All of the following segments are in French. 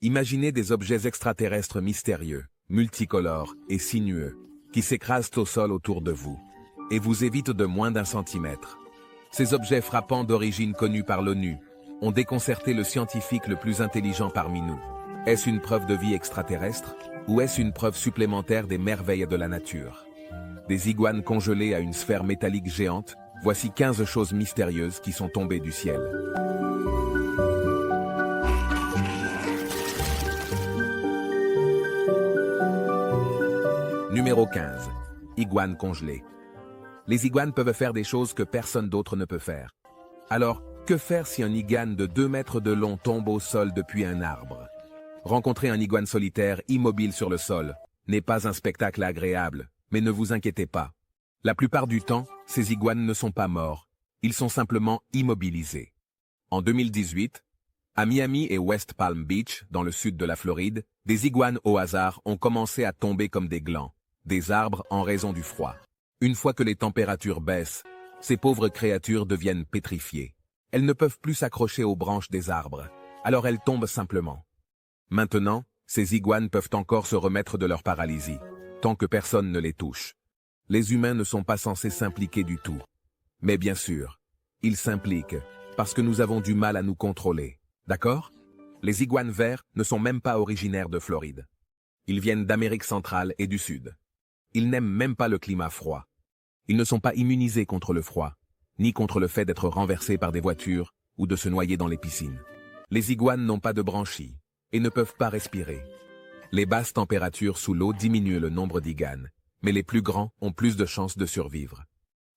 Imaginez des objets extraterrestres mystérieux, multicolores et sinueux, qui s'écrasent au sol autour de vous, et vous évitent de moins d'un centimètre. Ces objets frappants d'origine connue par l'ONU ont déconcerté le scientifique le plus intelligent parmi nous. Est-ce une preuve de vie extraterrestre, ou est-ce une preuve supplémentaire des merveilles de la nature? Des iguanes congelées à une sphère métallique géante, voici 15 choses mystérieuses qui sont tombées du ciel. Numéro 15. Iguanes congelées. Les iguanes peuvent faire des choses que personne d'autre ne peut faire. Alors, que faire si un iguane de 2 mètres de long tombe au sol depuis un arbre? Rencontrer un iguane solitaire immobile sur le sol n'est pas un spectacle agréable, mais ne vous inquiétez pas. La plupart du temps, ces iguanes ne sont pas morts, ils sont simplement immobilisés. En 2018, à Miami et West Palm Beach, dans le sud de la Floride, des iguanes au hasard ont commencé à tomber comme des glands, des arbres en raison du froid. Une fois que les températures baissent, ces pauvres créatures deviennent pétrifiées. Elles ne peuvent plus s'accrocher aux branches des arbres, alors elles tombent simplement. Maintenant, ces iguanes peuvent encore se remettre de leur paralysie, tant que personne ne les touche. Les humains ne sont pas censés s'impliquer du tout. Mais bien sûr, ils s'impliquent, parce que nous avons du mal à nous contrôler. D'accord? Les iguanes verts ne sont même pas originaires de Floride. Ils viennent d'Amérique centrale et du Sud. Ils n'aiment même pas le climat froid. Ils ne sont pas immunisés contre le froid, ni contre le fait d'être renversés par des voitures ou de se noyer dans les piscines. Les iguanes n'ont pas de branchies et ne peuvent pas respirer. Les basses températures sous l'eau diminuent le nombre d'iguanes, mais les plus grands ont plus de chances de survivre.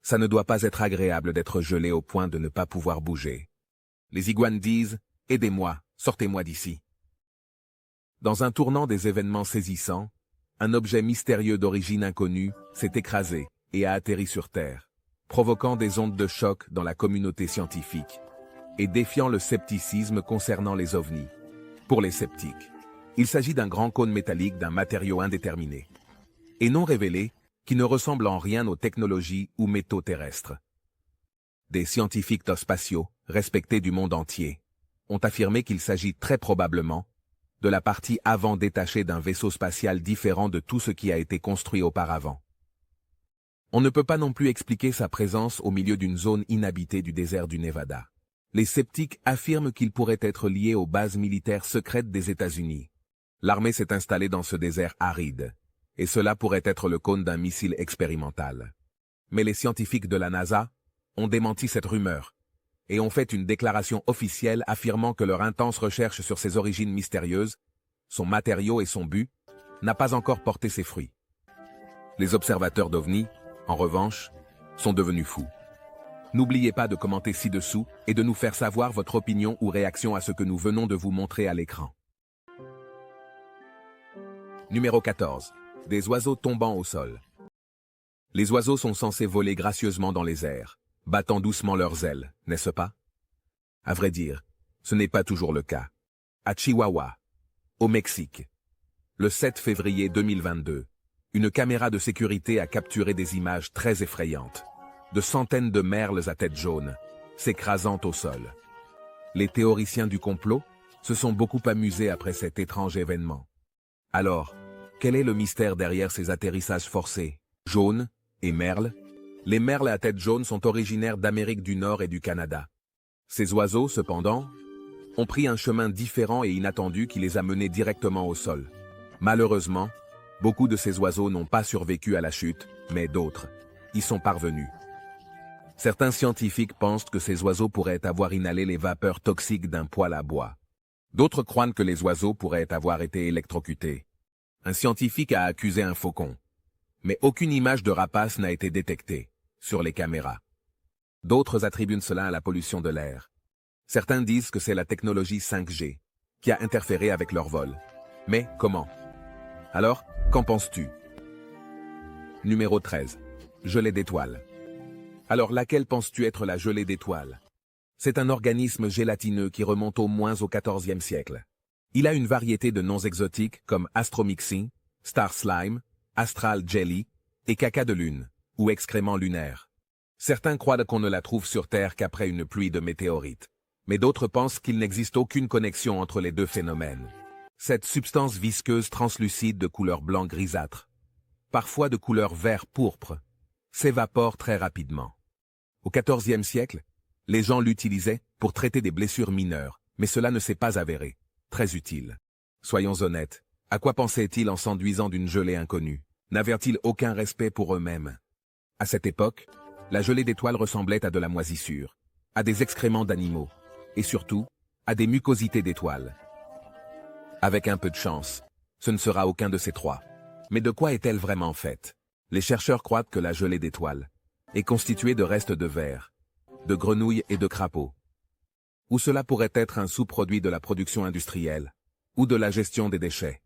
Ça ne doit pas être agréable d'être gelé au point de ne pas pouvoir bouger. Les iguanes disent « Aidez-moi, sortez-moi d'ici ». Dans un tournant des événements saisissants, un objet mystérieux d'origine inconnue s'est écrasé et a atterri sur Terre, provoquant des ondes de choc dans la communauté scientifique et défiant le scepticisme concernant les ovnis. Pour les sceptiques, il s'agit d'un grand cône métallique d'un matériau indéterminé et non révélé qui ne ressemble en rien aux technologies ou métaux terrestres. Des scientifiques spatiaux, respectés du monde entier, ont affirmé qu'il s'agit très probablement de la partie avant détachée d'un vaisseau spatial différent de tout ce qui a été construit auparavant. On ne peut pas non plus expliquer sa présence au milieu d'une zone inhabitée du désert du Nevada. Les sceptiques affirment qu'il pourrait être lié aux bases militaires secrètes des États-Unis. L'armée s'est installée dans ce désert aride, et cela pourrait être le cône d'un missile expérimental. Mais les scientifiques de la NASA ont démenti cette rumeur, et ont fait une déclaration officielle affirmant que leur intense recherche sur ses origines mystérieuses, son matériau et son but, n'a pas encore porté ses fruits. Les observateurs d'OVNI, en revanche, sont devenus fous. N'oubliez pas de commenter ci-dessous et de nous faire savoir votre opinion ou réaction à ce que nous venons de vous montrer à l'écran. Numéro 14. Des oiseaux tombant au sol. Les oiseaux sont censés voler gracieusement dans les airs, battant doucement leurs ailes, n'est-ce pas? À vrai dire, ce n'est pas toujours le cas. À Chihuahua, au Mexique, le 7 février 2022, une caméra de sécurité a capturé des images très effrayantes, de centaines de merles à tête jaune, s'écrasant au sol. Les théoriciens du complot se sont beaucoup amusés après cet étrange événement. Alors, quel est le mystère derrière ces atterrissages forcés, jaunes et merles? Les merles à tête jaune sont originaires d'Amérique du Nord et du Canada. Ces oiseaux, cependant, ont pris un chemin différent et inattendu qui les a menés directement au sol. Malheureusement, beaucoup de ces oiseaux n'ont pas survécu à la chute, mais d'autres y sont parvenus. Certains scientifiques pensent que ces oiseaux pourraient avoir inhalé les vapeurs toxiques d'un poêle à bois. D'autres croient que les oiseaux pourraient avoir été électrocutés. Un scientifique a accusé un faucon, mais aucune image de rapace n'a été détectée sur les caméras. D'autres attribuent cela à la pollution de l'air. Certains disent que c'est la technologie 5G qui a interféré avec leur vol. Mais comment? Alors, qu'en penses-tu? Numéro 13. Gelée d'étoiles. Alors laquelle penses-tu être la gelée d'étoiles? C'est un organisme gélatineux qui remonte au moins au XIVe siècle. Il a une variété de noms exotiques comme astromyxine, star slime, astral jelly et caca de lune, ou excrément lunaire. Certains croient qu'on ne la trouve sur Terre qu'après une pluie de météorites, mais d'autres pensent qu'il n'existe aucune connexion entre les deux phénomènes. Cette substance visqueuse translucide de couleur blanc grisâtre, parfois de couleur vert pourpre, s'évapore très rapidement. Au XIVe siècle, les gens l'utilisaient pour traiter des blessures mineures, mais cela ne s'est pas avéré très utile. Soyons honnêtes, à quoi pensaient-ils en s'enduisant d'une gelée inconnue? N'avaient-ils aucun respect pour eux-mêmes? À cette époque, la gelée d'étoiles ressemblait à de la moisissure, à des excréments d'animaux, et surtout, à des mucosités d'étoiles. Avec un peu de chance, ce ne sera aucun de ces trois. Mais de quoi est-elle vraiment faite? Les chercheurs croient que la gelée d'étoiles est constituée de restes de vers, de grenouilles et de crapauds. Ou cela pourrait être un sous-produit de la production industrielle, ou de la gestion des déchets.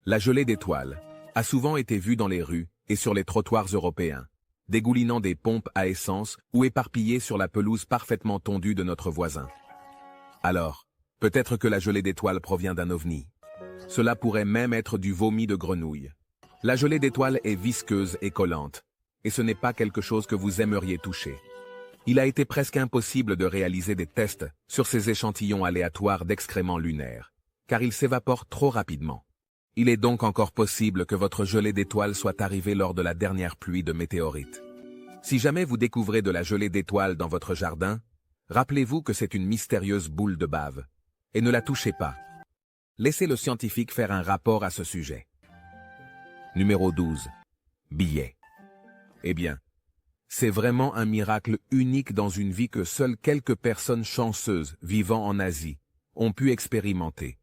La gelée d'étoiles a souvent été vue dans les rues et sur les trottoirs européens, dégoulinant des pompes à essence ou éparpillée sur la pelouse parfaitement tondue de notre voisin. Alors, peut-être que la gelée d'étoiles provient d'un ovni. Cela pourrait même être du vomi de grenouille. La gelée d'étoiles est visqueuse et collante, et ce n'est pas quelque chose que vous aimeriez toucher. Il a été presque impossible de réaliser des tests sur ces échantillons aléatoires d'excréments lunaires, car ils s'évaporent trop rapidement. Il est donc encore possible que votre gelée d'étoiles soit arrivée lors de la dernière pluie de météorites. Si jamais vous découvrez de la gelée d'étoiles dans votre jardin, rappelez-vous que c'est une mystérieuse boule de bave, et ne la touchez pas. Laissez le scientifique faire un rapport à ce sujet. Numéro 12. Billets. Eh bien, c'est vraiment un miracle unique dans une vie que seules quelques personnes chanceuses vivant en Asie ont pu expérimenter.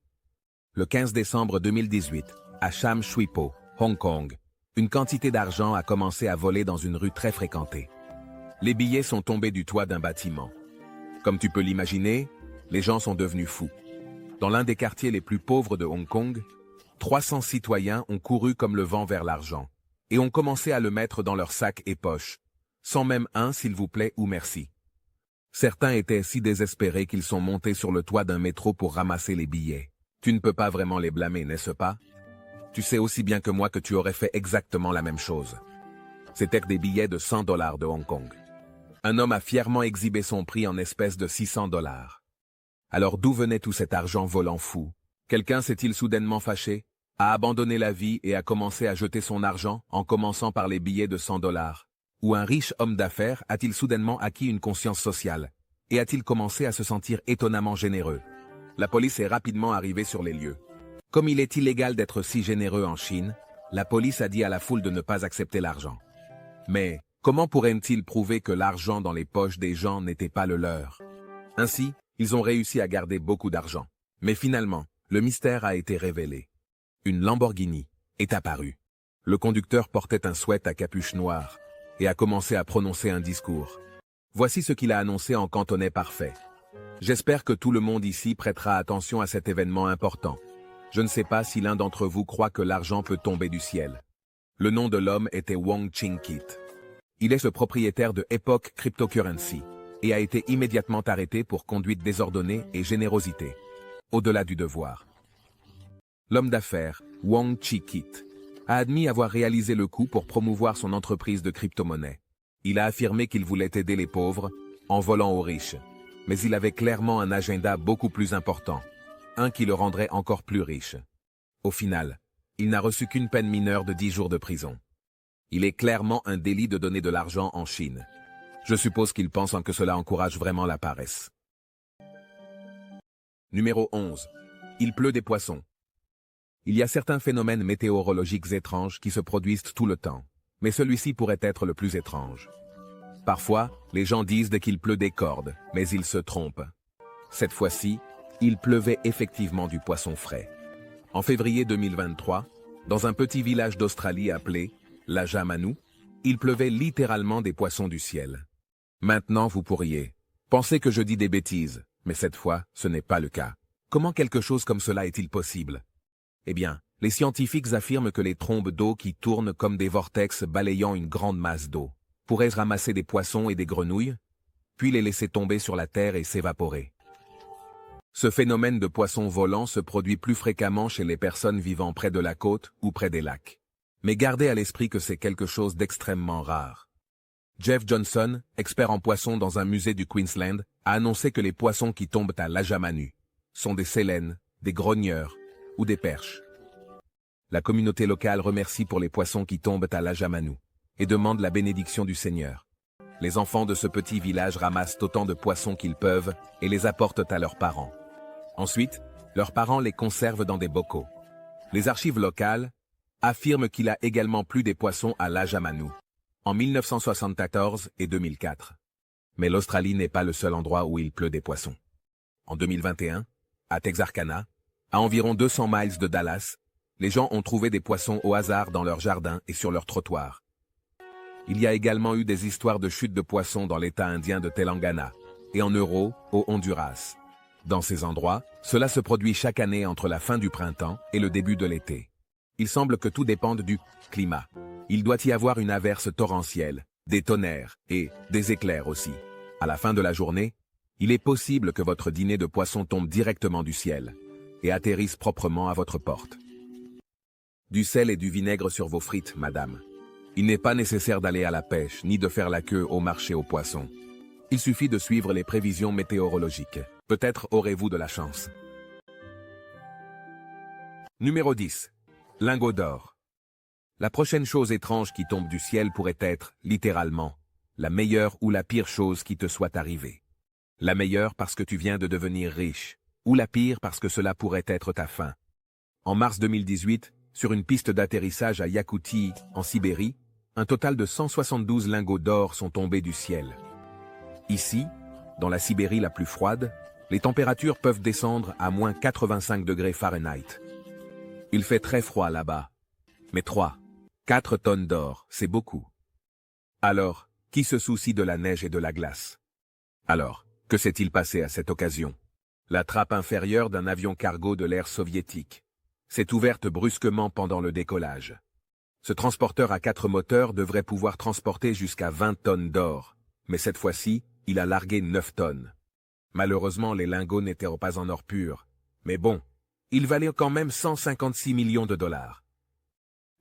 Le 15 décembre 2018, à Sham Shui Po, Hong Kong, une quantité d'argent a commencé à voler dans une rue très fréquentée. Les billets sont tombés du toit d'un bâtiment. Comme tu peux l'imaginer, les gens sont devenus fous. Dans l'un des quartiers les plus pauvres de Hong Kong, 300 citoyens ont couru comme le vent vers l'argent et ont commencé à le mettre dans leurs sacs et poches, sans même un s'il vous plaît ou merci. Certains étaient si désespérés qu'ils sont montés sur le toit d'un métro pour ramasser les billets. Tu ne peux pas vraiment les blâmer, n'est-ce pas? Tu sais aussi bien que moi que tu aurais fait exactement la même chose. C'étaient des billets de $100 de Hong Kong. Un homme a fièrement exhibé son prix en espèces de $600. Alors d'où venait tout cet argent volant fou? Quelqu'un s'est-il soudainement fâché, a abandonné la vie et a commencé à jeter son argent en commençant par les billets de $100? Ou un riche homme d'affaires a-t-il soudainement acquis une conscience sociale et a-t-il commencé à se sentir étonnamment généreux? La police est rapidement arrivée sur les lieux. Comme il est illégal d'être si généreux en Chine, la police a dit à la foule de ne pas accepter l'argent. Mais comment pourraient-ils prouver que l'argent dans les poches des gens n'était pas le leur? Ainsi, ils ont réussi à garder beaucoup d'argent. Mais finalement, le mystère a été révélé. Une Lamborghini est apparue. Le conducteur portait un sweat à capuche noire et a commencé à prononcer un discours. Voici ce qu'il a annoncé en cantonais parfait. J'espère que tout le monde ici prêtera attention à cet événement important. Je ne sais pas si l'un d'entre vous croit que l'argent peut tomber du ciel. Le nom de l'homme était Wong Ching-kit. Il est le propriétaire de Epoch Cryptocurrency et a été immédiatement arrêté pour conduite désordonnée et générosité, au-delà du devoir. L'homme d'affaires, Wong Ching-kit, a admis avoir réalisé le coup pour promouvoir son entreprise de crypto-monnaie. Il a affirmé qu'il voulait aider les pauvres en volant aux riches. Mais il avait clairement un agenda beaucoup plus important, un qui le rendrait encore plus riche. Au final, il n'a reçu qu'une peine mineure de 10 jours de prison. Il est clairement un délit de donner de l'argent en Chine. Je suppose qu'il pense que cela encourage vraiment la paresse. Numéro 11. Il pleut des poissons. Il y a certains phénomènes météorologiques étranges qui se produisent tout le temps, mais celui-ci pourrait être le plus étrange. Parfois, les gens disent qu'il pleut des cordes, mais ils se trompent. Cette fois-ci, il pleuvait effectivement du poisson frais. En février 2023, dans un petit village d'Australie appelé Lajamanu, il pleuvait littéralement des poissons du ciel. Maintenant, vous pourriez penser que je dis des bêtises, mais cette fois, ce n'est pas le cas. Comment quelque chose comme cela est-il possible? Eh bien, les scientifiques affirment que les trombes d'eau qui tournent comme des vortex balayant une grande masse d'eau pourraient ramasser des poissons et des grenouilles, puis les laisser tomber sur la terre et s'évaporer. Ce phénomène de poissons volants se produit plus fréquemment chez les personnes vivant près de la côte ou près des lacs. Mais gardez à l'esprit que c'est quelque chose d'extrêmement rare. Jeff Johnson, expert en poissons dans un musée du Queensland, a annoncé que les poissons qui tombent à Lajamanu sont des sélènes, des grogneurs ou des perches. La communauté locale remercie pour les poissons qui tombent à l'Ajamanou et demande la bénédiction du Seigneur. Les enfants de ce petit village ramassent autant de poissons qu'ils peuvent et les apportent à leurs parents. Ensuite, leurs parents les conservent dans des bocaux. Les archives locales affirment qu'il a également plu des poissons à l'Ajamanou en 1974 et 2004. Mais l'Australie n'est pas le seul endroit où il pleut des poissons. En 2021, à Texarkana, à environ 200 miles de Dallas, les gens ont trouvé des poissons au hasard dans leur jardin et sur leur trottoir. Il y a également eu des histoires de chutes de poissons dans l'État indien de Telangana et en Euro, au Honduras. Dans ces endroits, cela se produit chaque année entre la fin du printemps et le début de l'été. Il semble que tout dépende du climat. Il doit y avoir une averse torrentielle, des tonnerres et des éclairs aussi. À la fin de la journée, il est possible que votre dîner de poisson tombe directement du ciel et atterrisse proprement à votre porte. Du sel et du vinaigre sur vos frites, madame. Il n'est pas nécessaire d'aller à la pêche ni de faire la queue au marché aux poissons. Il suffit de suivre les prévisions météorologiques. Peut-être aurez-vous de la chance. Numéro 10. Lingot d'or. La prochaine chose étrange qui tombe du ciel pourrait être, littéralement, la meilleure ou la pire chose qui te soit arrivée. La meilleure parce que tu viens de devenir riche, ou la pire parce que cela pourrait être ta fin. En mars 2018, sur une piste d'atterrissage à Yakoutie, en Sibérie, un total de 172 lingots d'or sont tombés du ciel. Ici, dans la Sibérie la plus froide, les températures peuvent descendre à moins 85 degrés Fahrenheit. Il fait très froid là-bas. Mais 4 tonnes d'or, c'est beaucoup. Alors, qui se soucie de la neige et de la glace? Alors, que s'est-il passé à cette occasion? La trappe inférieure d'un avion cargo de l'ère soviétique s'est ouverte brusquement pendant le décollage. Ce transporteur à 4 moteurs devrait pouvoir transporter jusqu'à 20 tonnes d'or, mais cette fois-ci, il a largué 9 tonnes. Malheureusement, les lingots n'étaient pas en or pur, mais bon, ils valaient quand même 156 millions de dollars.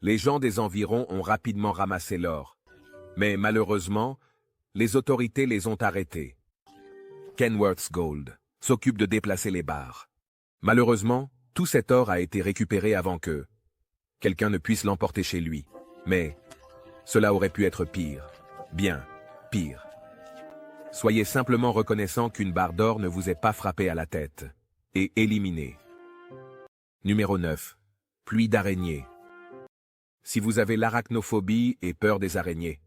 Les gens des environs ont rapidement ramassé l'or, mais malheureusement, les autorités les ont arrêtés. Kenworth Gold s'occupe de déplacer les barres. Malheureusement, tout cet or a été récupéré avant que quelqu'un ne puisse l'emporter chez lui. Mais cela aurait pu être pire. Bien pire. Soyez simplement reconnaissant qu'une barre d'or ne vous est pas frappée à la tête. Et éliminée. Numéro 9. Pluie d'araignées. Si vous avez l'arachnophobie et peur des araignées,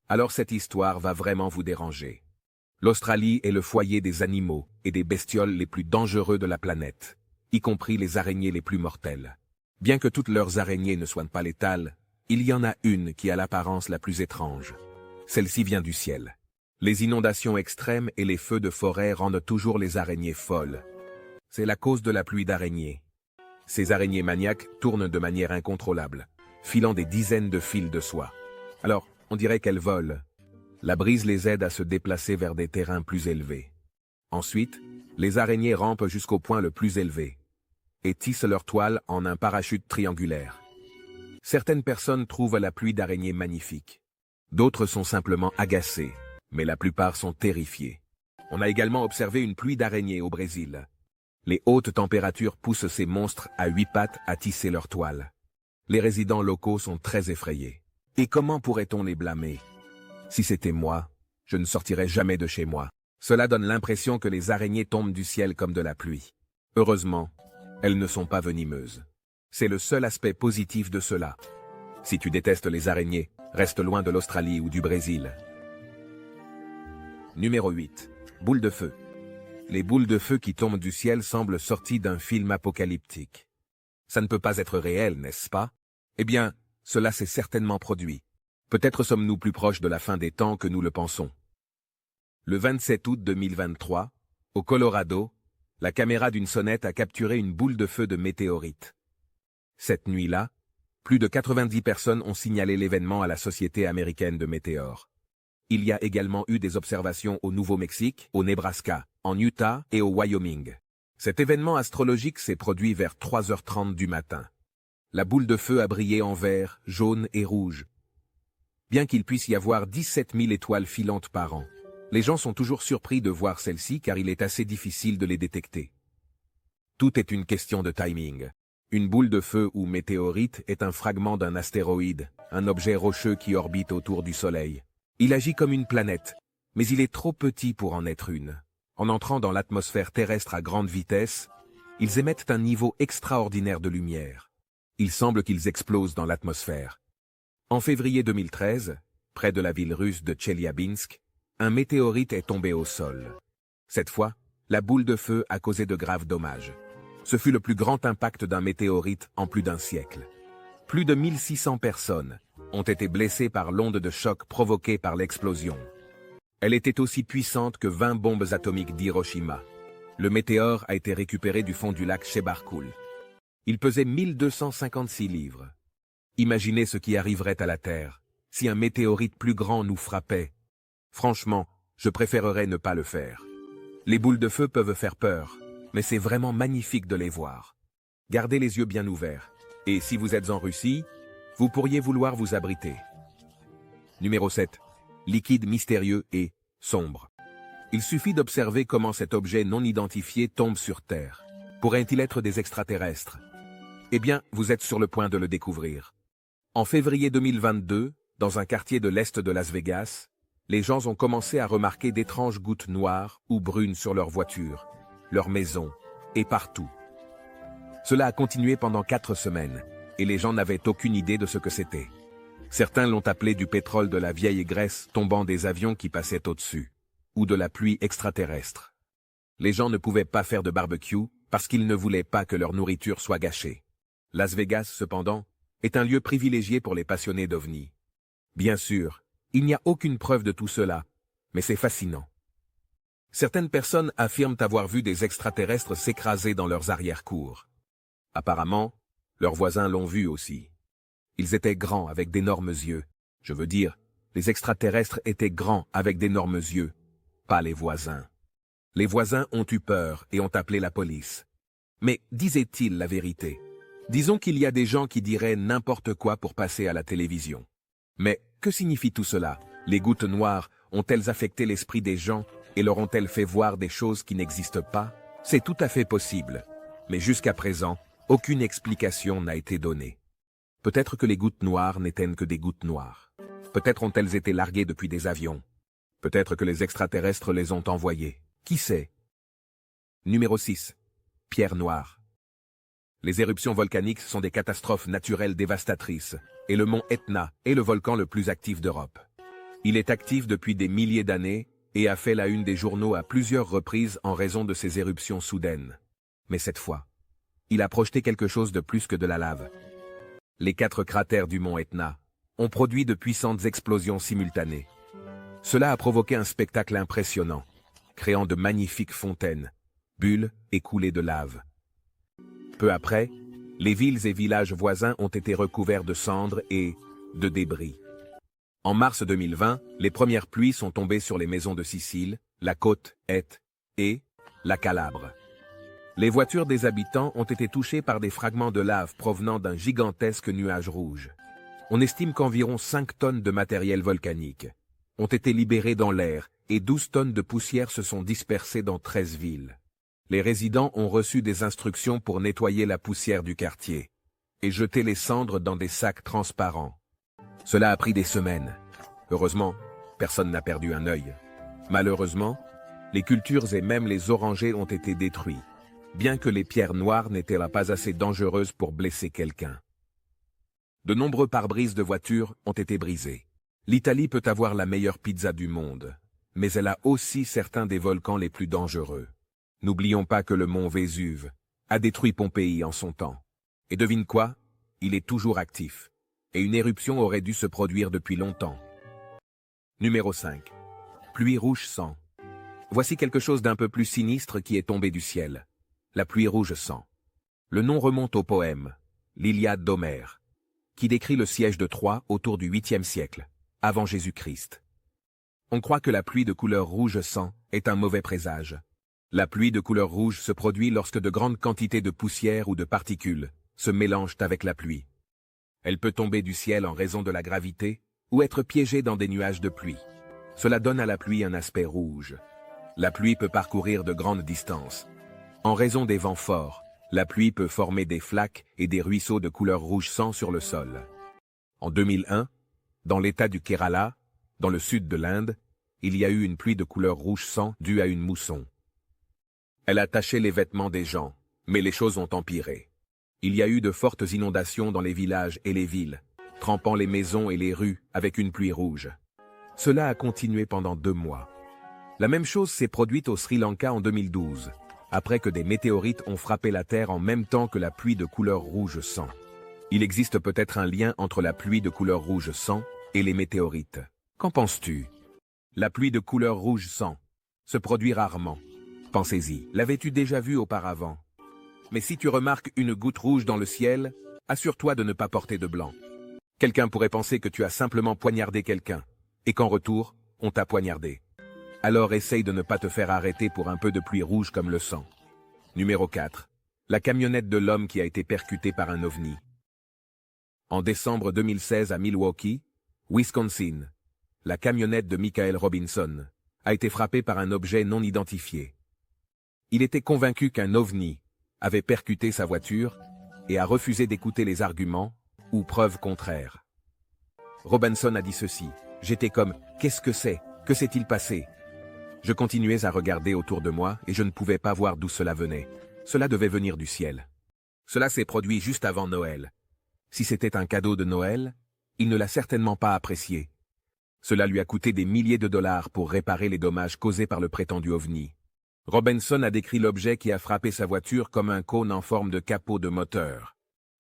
alors cette histoire va vraiment vous déranger. L'Australie est le foyer des animaux et des bestioles les plus dangereux de la planète, y compris les araignées les plus mortelles. Bien que toutes leurs araignées ne soient pas létales, il y en a une qui a l'apparence la plus étrange. Celle-ci vient du ciel. Les inondations extrêmes et les feux de forêt rendent toujours les araignées folles. C'est la cause de la pluie d'araignées. Ces araignées maniaques tournent de manière incontrôlable, filant des dizaines de fils de soie. Alors, on dirait qu'elles volent. La brise les aide à se déplacer vers des terrains plus élevés. Ensuite, les araignées rampent jusqu'au point le plus élevé et tissent leur toile en un parachute triangulaire. Certaines personnes trouvent la pluie d'araignées magnifique. D'autres sont simplement agacées, mais la plupart sont terrifiées. On a également observé une pluie d'araignées au Brésil. Les hautes températures poussent ces monstres à 8 pattes à tisser leur toile. Les résidents locaux sont très effrayés. Et comment pourrait-on les blâmer? Si c'était moi, je ne sortirais jamais de chez moi. Cela donne l'impression que les araignées tombent du ciel comme de la pluie. Heureusement, elles ne sont pas venimeuses. C'est le seul aspect positif de cela. Si tu détestes les araignées, reste loin de l'Australie ou du Brésil. Numéro 8. Boules de feu. Les boules de feu qui tombent du ciel semblent sorties d'un film apocalyptique. Ça ne peut pas être réel, n'est-ce pas? Eh bien, cela s'est certainement produit. Peut-être sommes-nous plus proches de la fin des temps que nous le pensons. Le 27 août 2023, au Colorado, la caméra d'une sonnette a capturé une boule de feu de météorite. Cette nuit-là, plus de 90 personnes ont signalé l'événement à la Société américaine de météores. Il y a également eu des observations au Nouveau-Mexique, au Nebraska, en Utah et au Wyoming. Cet événement astrologique s'est produit vers 3h30 du matin. La boule de feu a brillé en vert, jaune et rouge. Bien qu'il puisse y avoir 17 000 étoiles filantes par an, les gens sont toujours surpris de voir celles-ci car il est assez difficile de les détecter. Tout est une question de timing. Une boule de feu ou météorite est un fragment d'un astéroïde, un objet rocheux qui orbite autour du Soleil. Il agit comme une planète, mais il est trop petit pour en être une. En entrant dans l'atmosphère terrestre à grande vitesse, ils émettent un niveau extraordinaire de lumière. Il semble qu'ils explosent dans l'atmosphère. En février 2013, près de la ville russe de Tcheliabinsk, un météorite est tombé au sol. Cette fois, la boule de feu a causé de graves dommages. Ce fut le plus grand impact d'un météorite en plus d'un siècle. Plus de 1600 personnes ont été blessées par l'onde de choc provoquée par l'explosion. Elle était aussi puissante que 20 bombes atomiques d'Hiroshima. Le météore a été récupéré du fond du lac Chebarkoul. Il pesait 1256 livres. Imaginez ce qui arriverait à la Terre si un météorite plus grand nous frappait. Franchement, je préférerais ne pas le faire. Les boules de feu peuvent faire peur, mais c'est vraiment magnifique de les voir. Gardez les yeux bien ouverts. Et si vous êtes en Russie, vous pourriez vouloir vous abriter. Numéro 7. Liquide mystérieux et sombre. Il suffit d'observer comment cet objet non identifié tombe sur Terre. Pourrait-il être des extraterrestres? Eh bien, vous êtes sur le point de le découvrir. En février 2022, dans un quartier de l'est de Las Vegas, les gens ont commencé à remarquer d'étranges gouttes noires ou brunes sur leurs voitures, leurs maisons et partout. Cela a continué pendant 4 semaines, et les gens n'avaient aucune idée de ce que c'était. Certains l'ont appelé du pétrole de la vieille Grèce tombant des avions qui passaient au-dessus, ou de la pluie extraterrestre. Les gens ne pouvaient pas faire de barbecue parce qu'ils ne voulaient pas que leur nourriture soit gâchée. Las Vegas, cependant, est un lieu privilégié pour les passionnés d'OVNI. Bien sûr, il n'y a aucune preuve de tout cela, mais c'est fascinant. Certaines personnes affirment avoir vu des extraterrestres s'écraser dans leurs arrière-cours. Apparemment, leurs voisins l'ont vu aussi. Ils étaient grands avec d'énormes yeux. Je veux dire, les extraterrestres étaient grands avec d'énormes yeux, pas les voisins. Les voisins ont eu peur et ont appelé la police. Mais disaient-ils la vérité? Disons qu'il y a des gens qui diraient n'importe quoi pour passer à la télévision. Mais que signifie tout cela? Les gouttes noires ont-elles affecté l'esprit des gens et leur ont-elles fait voir des choses qui n'existent pas? C'est tout à fait possible. Mais jusqu'à présent, aucune explication n'a été donnée. Peut-être que les gouttes noires n'étaient que des gouttes noires. Peut-être ont-elles été larguées depuis des avions. Peut-être que les extraterrestres les ont envoyées. Qui sait? Numéro 6. Pierre noire. Les éruptions volcaniques sont des catastrophes naturelles dévastatrices, et le mont Etna est le volcan le plus actif d'Europe. Il est actif depuis des milliers d'années et a fait la une des journaux à plusieurs reprises en raison de ses éruptions soudaines. Mais cette fois, il a projeté quelque chose de plus que de la lave. Les 4 cratères du mont Etna ont produit de puissantes explosions simultanées. Cela a provoqué un spectacle impressionnant, créant de magnifiques fontaines, bulles et coulées de lave. Peu après, les villes et villages voisins ont été recouverts de cendres et de débris. En mars 2020, les premières pluies sont tombées sur les maisons de Sicile, la côte Est et la Calabre. Les voitures des habitants ont été touchées par des fragments de lave provenant d'un gigantesque nuage rouge. On estime qu'environ 5 tonnes de matériel volcanique ont été libérées dans l'air et 12 tonnes de poussière se sont dispersées dans 13 villes. Les résidents ont reçu des instructions pour nettoyer la poussière du quartier et jeter les cendres dans des sacs transparents. Cela a pris des semaines. Heureusement, personne n'a perdu un œil. Malheureusement, les cultures et même les orangers ont été détruits, bien que les pierres noires n'étaient pas assez dangereuses pour blesser quelqu'un. De nombreux pare-brises de voitures ont été brisés. L'Italie peut avoir la meilleure pizza du monde, mais elle a aussi certains des volcans les plus dangereux. N'oublions pas que le mont Vésuve a détruit Pompéi en son temps. Et devine quoi? Il est toujours actif. Et une éruption aurait dû se produire depuis longtemps. Numéro 5. Pluie rouge sang. Voici quelque chose d'un peu plus sinistre qui est tombé du ciel. La pluie rouge sang. Le nom remonte au poème, l'Iliade d'Homère, qui décrit le siège de Troie autour du 8e siècle, avant Jésus-Christ. On croit que la pluie de couleur rouge sang est un mauvais présage. La pluie de couleur rouge se produit lorsque de grandes quantités de poussière ou de particules se mélangent avec la pluie. Elle peut tomber du ciel en raison de la gravité ou être piégée dans des nuages de pluie. Cela donne à la pluie un aspect rouge. La pluie peut parcourir de grandes distances. En raison des vents forts, La pluie peut former des flaques et des ruisseaux de couleur rouge sang sur le sol. En 2001, dans l'état du Kerala, dans le sud de l'Inde, il y a eu une pluie de couleur rouge sang due à une mousson. Elle a taché les vêtements des gens, mais les choses ont empiré. Il y a eu de fortes inondations dans les villages et les villes, trempant les maisons et les rues avec une pluie rouge. Cela a continué pendant 2 mois. La même chose s'est produite au Sri Lanka en 2012, après que des météorites ont frappé la Terre en même temps que la pluie de couleur rouge sang. Il existe peut-être un lien entre la pluie de couleur rouge sang et les météorites. Qu'en penses-tu? La pluie de couleur rouge sang se produit rarement. Pensez-y, l'avais-tu déjà vu auparavant? Mais si tu remarques une goutte rouge dans le ciel, assure-toi de ne pas porter de blanc. Quelqu'un pourrait penser que tu as simplement poignardé quelqu'un, et qu'en retour, on t'a poignardé. Alors essaye de ne pas te faire arrêter pour un peu de pluie rouge comme le sang. Numéro 4. La camionnette de l'homme qui a été percutée par un ovni. En décembre 2016 à Milwaukee, Wisconsin, la camionnette de Michael Robinson a été frappée par un objet non identifié. Il était convaincu qu'un ovni avait percuté sa voiture et a refusé d'écouter les arguments ou preuves contraires. Robinson a dit ceci: « J'étais comme, qu'est-ce que c'est? Que s'est-il passé ?» Je continuais à regarder autour de moi et je ne pouvais pas voir d'où cela venait. Cela devait venir du ciel. Cela s'est produit juste avant Noël. Si c'était un cadeau de Noël, il ne l'a certainement pas apprécié. Cela lui a coûté des milliers de dollars pour réparer les dommages causés par le prétendu ovni. Robinson a décrit l'objet qui a frappé sa voiture comme un cône en forme de capot de moteur.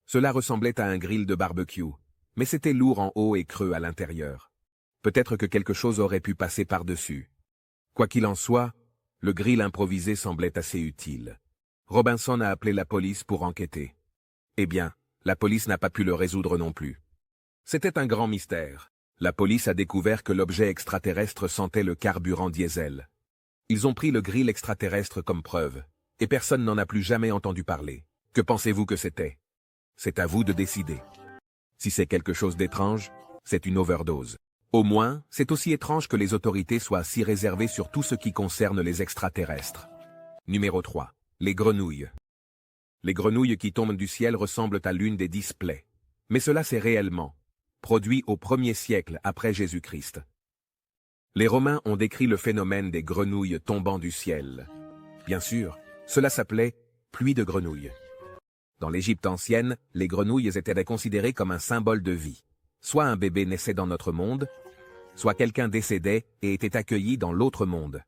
Cela ressemblait à un grill de barbecue, mais c'était lourd en haut et creux à l'intérieur. Peut-être que quelque chose aurait pu passer par-dessus. Quoi qu'il en soit, le grill improvisé semblait assez utile. Robinson a appelé la police pour enquêter. Eh bien, la police n'a pas pu le résoudre non plus. C'était un grand mystère. La police a découvert que l'objet extraterrestre sentait le carburant diesel. Ils ont pris le grill extraterrestre comme preuve, et personne n'en a plus jamais entendu parler. Que pensez-vous que c'était? C'est à vous de décider. Si c'est quelque chose d'étrange, c'est une overdose. Au moins, c'est aussi étrange que les autorités soient si réservées sur tout ce qui concerne les extraterrestres. Numéro 3. Les grenouilles. Les grenouilles qui tombent du ciel ressemblent à l'une des 10 plaies. Mais cela s'est réellement produit au 1er siècle après Jésus-Christ. Les Romains ont décrit le phénomène des grenouilles tombant du ciel. Bien sûr, cela s'appelait pluie de grenouilles. Dans l'Égypte ancienne, les grenouilles étaient considérées comme un symbole de vie. Soit un bébé naissait dans notre monde, soit quelqu'un décédait et était accueilli dans l'autre monde.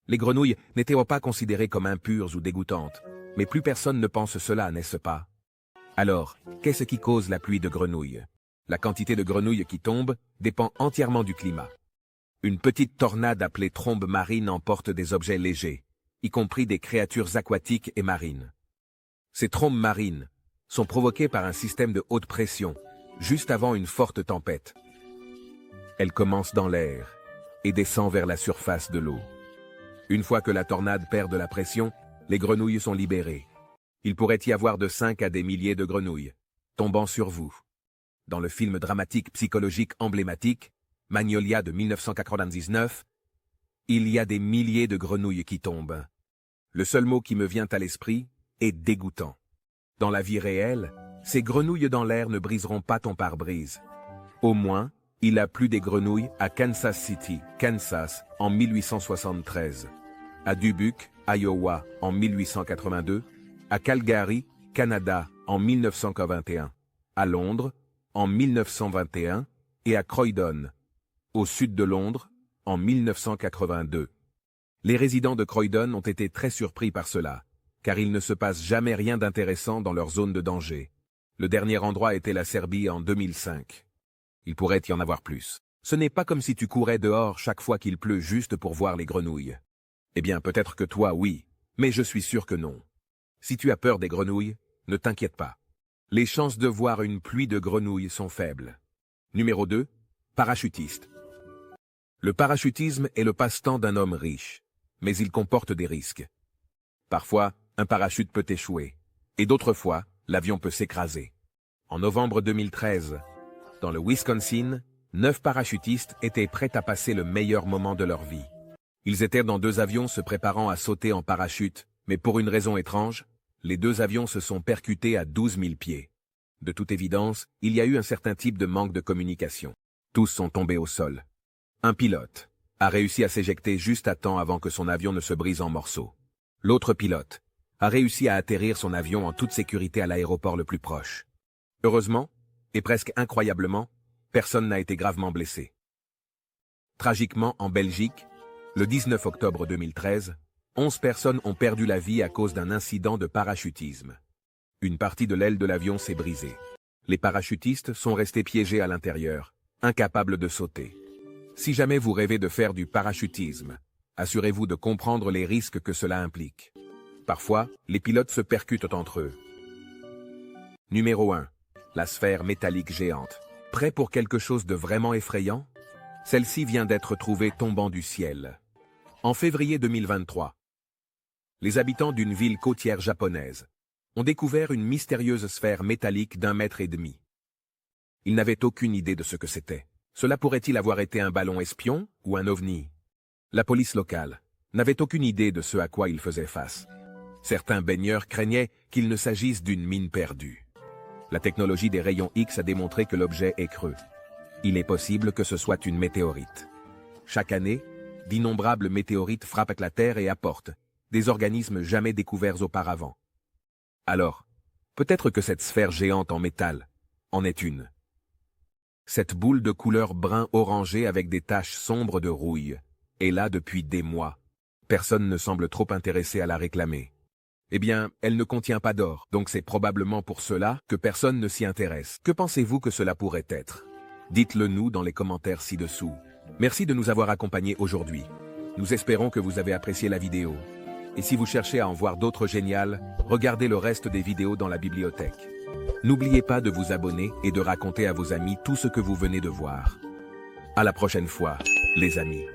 Les grenouilles n'étaient pas considérées comme impures ou dégoûtantes, mais plus personne ne pense cela, n'est-ce pas? Alors, qu'est-ce qui cause la pluie de grenouilles? La quantité de grenouilles qui tombent dépend entièrement du climat. Une petite tornade appelée trombe marine emporte des objets légers, y compris des créatures aquatiques et marines. Ces trombes marines sont provoquées par un système de haute pression, juste avant une forte tempête. Elle commence dans l'air et descend vers la surface de l'eau. Une fois que la tornade perd de la pression, les grenouilles sont libérées. Il pourrait y avoir de 5 à des milliers de grenouilles tombant sur vous. Dans le film dramatique psychologique emblématique, Magnolia de 1999, il y a des milliers de grenouilles qui tombent. Le seul mot qui me vient à l'esprit est dégoûtant. Dans la vie réelle, ces grenouilles dans l'air ne briseront pas ton pare-brise. Au moins, il a plu des grenouilles à Kansas City, Kansas, en 1873, à Dubuque, Iowa, en 1882, à Calgary, Canada, en 1921, à Londres, en 1921, et à Croydon, au sud de Londres, en 1982. Les résidents de Croydon ont été très surpris par cela, car il ne se passe jamais rien d'intéressant dans leur zone de danger. Le dernier endroit était la Serbie en 2005. Il pourrait y en avoir plus. Ce n'est pas comme si tu courais dehors chaque fois qu'il pleut juste pour voir les grenouilles. Eh bien, peut-être que toi, oui, mais je suis sûr que non. Si tu as peur des grenouilles, ne t'inquiète pas. Les chances de voir une pluie de grenouilles sont faibles. Numéro 2. Parachutiste. Le parachutisme est le passe-temps d'un homme riche, mais il comporte des risques. Parfois, un parachute peut échouer, et d'autres fois, l'avion peut s'écraser. En novembre 2013, dans le Wisconsin, 9 parachutistes étaient prêts à passer le meilleur moment de leur vie. Ils étaient dans 2 avions se préparant à sauter en parachute, mais pour une raison étrange, Les deux avions se sont percutés à 12 000 pieds. De toute évidence, il y a eu un certain type de manque de communication. Tous sont tombés au sol. Un pilote a réussi à s'éjecter juste à temps avant que son avion ne se brise en morceaux. L'autre pilote a réussi à atterrir son avion en toute sécurité à l'aéroport le plus proche. Heureusement, et presque incroyablement, personne n'a été gravement blessé. Tragiquement, en Belgique, le 19 octobre 2013, 11 personnes ont perdu la vie à cause d'un incident de parachutisme. Une partie de l'aile de l'avion s'est brisée. Les parachutistes sont restés piégés à l'intérieur, incapables de sauter. Si jamais vous rêvez de faire du parachutisme, assurez-vous de comprendre les risques que cela implique. Parfois, les pilotes se percutent entre eux. Numéro 1. La sphère métallique géante. Prêt pour quelque chose de vraiment effrayant? Celle-ci vient d'être trouvée tombant du ciel. En février 2023, les habitants d'une ville côtière japonaise ont découvert une mystérieuse sphère métallique d'1,5 mètre. Ils n'avaient aucune idée de ce que c'était. Cela pourrait-il avoir été un ballon espion ou un ovni? La police locale n'avait aucune idée de ce à quoi ils faisaient face. Certains baigneurs craignaient qu'il ne s'agisse d'une mine perdue. La technologie des rayons X a démontré que l'objet est creux. Il est possible que ce soit une météorite. Chaque année, d'innombrables météorites frappent la Terre et apportent des organismes jamais découverts auparavant. Alors, peut-être que cette sphère géante en métal en est une. Cette boule de couleur brun orangé avec des taches sombres de rouille est là depuis des mois. Personne ne semble trop intéressé à la réclamer. Eh bien, elle ne contient pas d'or, donc c'est probablement pour cela que personne ne s'y intéresse. Que pensez-vous que cela pourrait être? Dites-le nous dans les commentaires ci-dessous. Merci de nous avoir accompagnés aujourd'hui. Nous espérons que vous avez apprécié la vidéo. Et si vous cherchez à en voir d'autres géniales, regardez le reste des vidéos dans la bibliothèque. N'oubliez pas de vous abonner et de raconter à vos amis tout ce que vous venez de voir. À la prochaine fois, les amis.